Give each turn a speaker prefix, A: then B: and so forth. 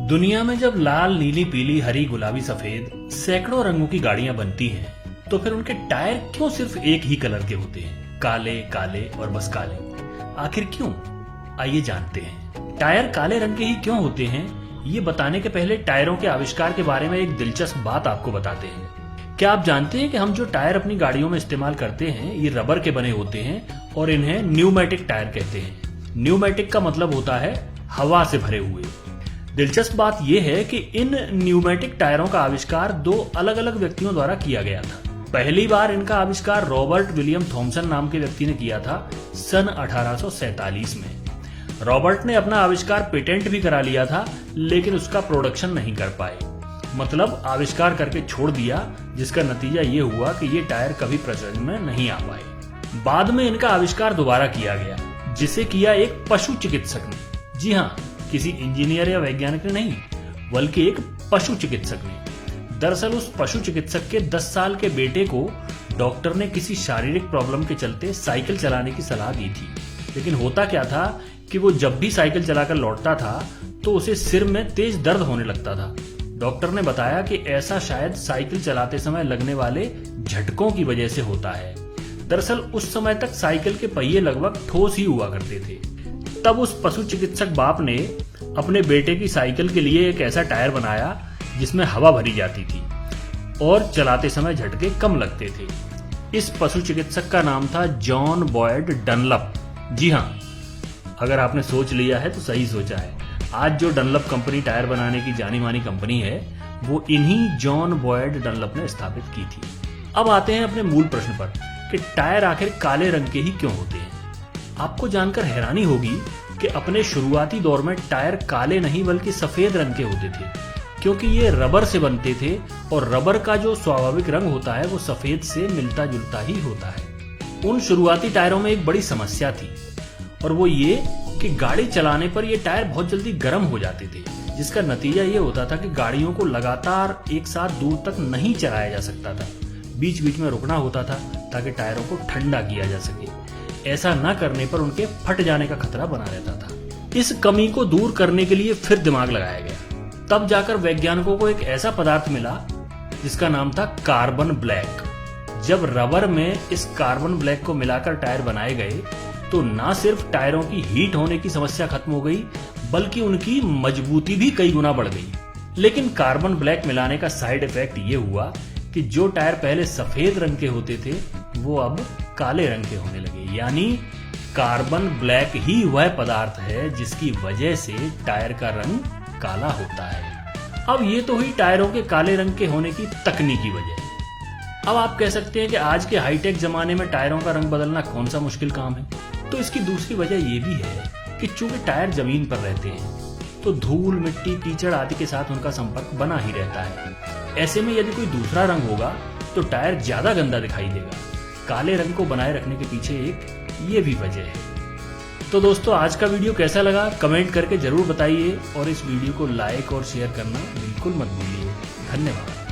A: दुनिया में जब लाल, नीली, पीली, हरी, गुलाबी, सफेद सैकड़ों रंगों की गाड़ियां बनती हैं, तो फिर उनके टायर क्यों सिर्फ एक ही कलर के होते हैं? काले काले और बस काले। आखिर क्यों? आइए जानते हैं। टायर काले रंग के ही क्यों होते हैं, ये बताने के पहले टायरों के आविष्कार के बारे में एक दिलचस्प बात आपको बताते हैं। क्या आप जानते हैं कि हम जो टायर अपनी गाड़ियों में इस्तेमाल करते हैं, ये रबर के बने होते हैं और इन्हें न्यूमेटिक टायर कहते हैं। न्यूमेटिक का मतलब होता है हवा से भरे हुए। दिलचस्प बात यह है कि इन न्यूमेटिक टायरों का आविष्कार दो अलग अलग व्यक्तियों द्वारा किया गया था। पहली बार इनका आविष्कार रॉबर्ट विलियम थॉमसन नाम के व्यक्ति ने किया था सन 1847 में। रॉबर्ट ने अपना आविष्कार पेटेंट भी करा लिया था, लेकिन उसका प्रोडक्शन नहीं कर पाए। मतलब आविष्कार करके छोड़ दिया, जिसका नतीजा ये हुआ कि ये टायर कभी प्रचलन में नहीं आ पाए। बाद में इनका आविष्कार दोबारा किया गया, जिसे किया एक पशु चिकित्सक ने। जी हाँ, किसी इंजीनियर या वैज्ञानिक ने नहीं, बल्कि एक पशु चिकित्सक ने। दरअसल उस पशु चिकित्सक के 10 साल के बेटे को डॉक्टर ने किसी शारीरिक प्रॉब्लम के चलते साइकिल चलाने की सलाह दी थी। लेकिन होता क्या था कि वो जब भी साइकिल चलाकर लौटता था तो उसे सिर में तेज दर्द होने लगता था। डॉक्टर ने बताया कि ऐसा शायद साइकिल चलाते समय लगने वाले झटकों की वजह से होता है। दरअसल उस समय तक साइकिल के पहिए लगभग ठोस ही हुआ करते थे। तब उस पशु चिकित्सक बाप ने अपने बेटे की साइकिल के लिए एक ऐसा टायर बनाया जिसमें हवा भरी जाती थी और चलाते समय झटके कम लगते थे। इस पशु चिकित्सक का नाम था जॉन बॉयड डनलप। जी हाँ, अगर आपने सोच लिया है तो सही सोचा है। आज जो डनलप कंपनी टायर बनाने की जानी मानी कंपनी है, वो इन्हीं जॉन बॉयड डनलप ने स्थापित की थी। अब आते हैं अपने मूल प्रश्न पर कि टायर आखिर काले रंग के ही क्यों होते हैं। आपको जानकर हैरानी होगी कि अपने शुरुआती दौर में टायर काले नहीं बल्कि सफेद रंग के होते थे, क्योंकि ये रबर से बनते थे और रबर का जो स्वाभाविक रंग होता है वो सफेद से मिलता जुलता ही होता है। उन शुरुआती टायरों में एक बड़ी समस्या थी, और वो ये कि गाड़ी चलाने पर ये टायर बहुत जल्दी गर्म हो जाते थे, जिसका नतीजा ये होता था कि गाड़ियों को लगातार एक साथ दूर तक नहीं चलाया जा सकता था। बीच बीच में रुकना होता था ताकि टायरों को ठंडा किया जा सके। ऐसा न करने पर उनके फट जाने का खतरा बना रहता था। इस कमी को दूर करने के लिए फिर दिमाग लगाया गया। तब जाकर वैज्ञानिकों को एक ऐसा पदार्थ मिला जिसका नाम था कार्बन ब्लैक। जब रबर में इस कार्बन ब्लैक को मिलाकर टायर बनाए गए तो न सिर्फ टायरों की हीट होने की समस्या खत्म हो गई, बल्कि उनकी मजबूती भी कई गुना बढ़ गई। लेकिन कार्बन ब्लैक मिलाने का साइड इफेक्ट ये हुआ कि जो टायर पहले सफेद रंग के होते थे वो अब काले रंग के होने लगे। यानी कार्बन ब्लैक ही वह पदार्थ है जिसकी वजह से टायर का रंग काला होता है। अब ये तो हुई टायरों के काले रंग के होने की तकनीकी वजह। अब आप कह सकते हैं कि आज के हाईटेक जमाने में टायरों का रंग बदलना कौन सा मुश्किल काम है। तो इसकी दूसरी वजह ये भी है कि चूंकि टायर जमीन पर रहते हैं तो धूल, मिट्टी, कीचड़ आदि के साथ उनका संपर्क बना ही रहता है। ऐसे में यदि कोई दूसरा रंग होगा तो टायर ज्यादा गंदा दिखाई देगा। काले रंग को बनाए रखने के पीछे एक ये भी वजह है। तो दोस्तों, आज का वीडियो कैसा लगा कमेंट करके जरूर बताइए, और इस वीडियो को लाइक और शेयर करना बिल्कुल मत भूलिए। धन्यवाद।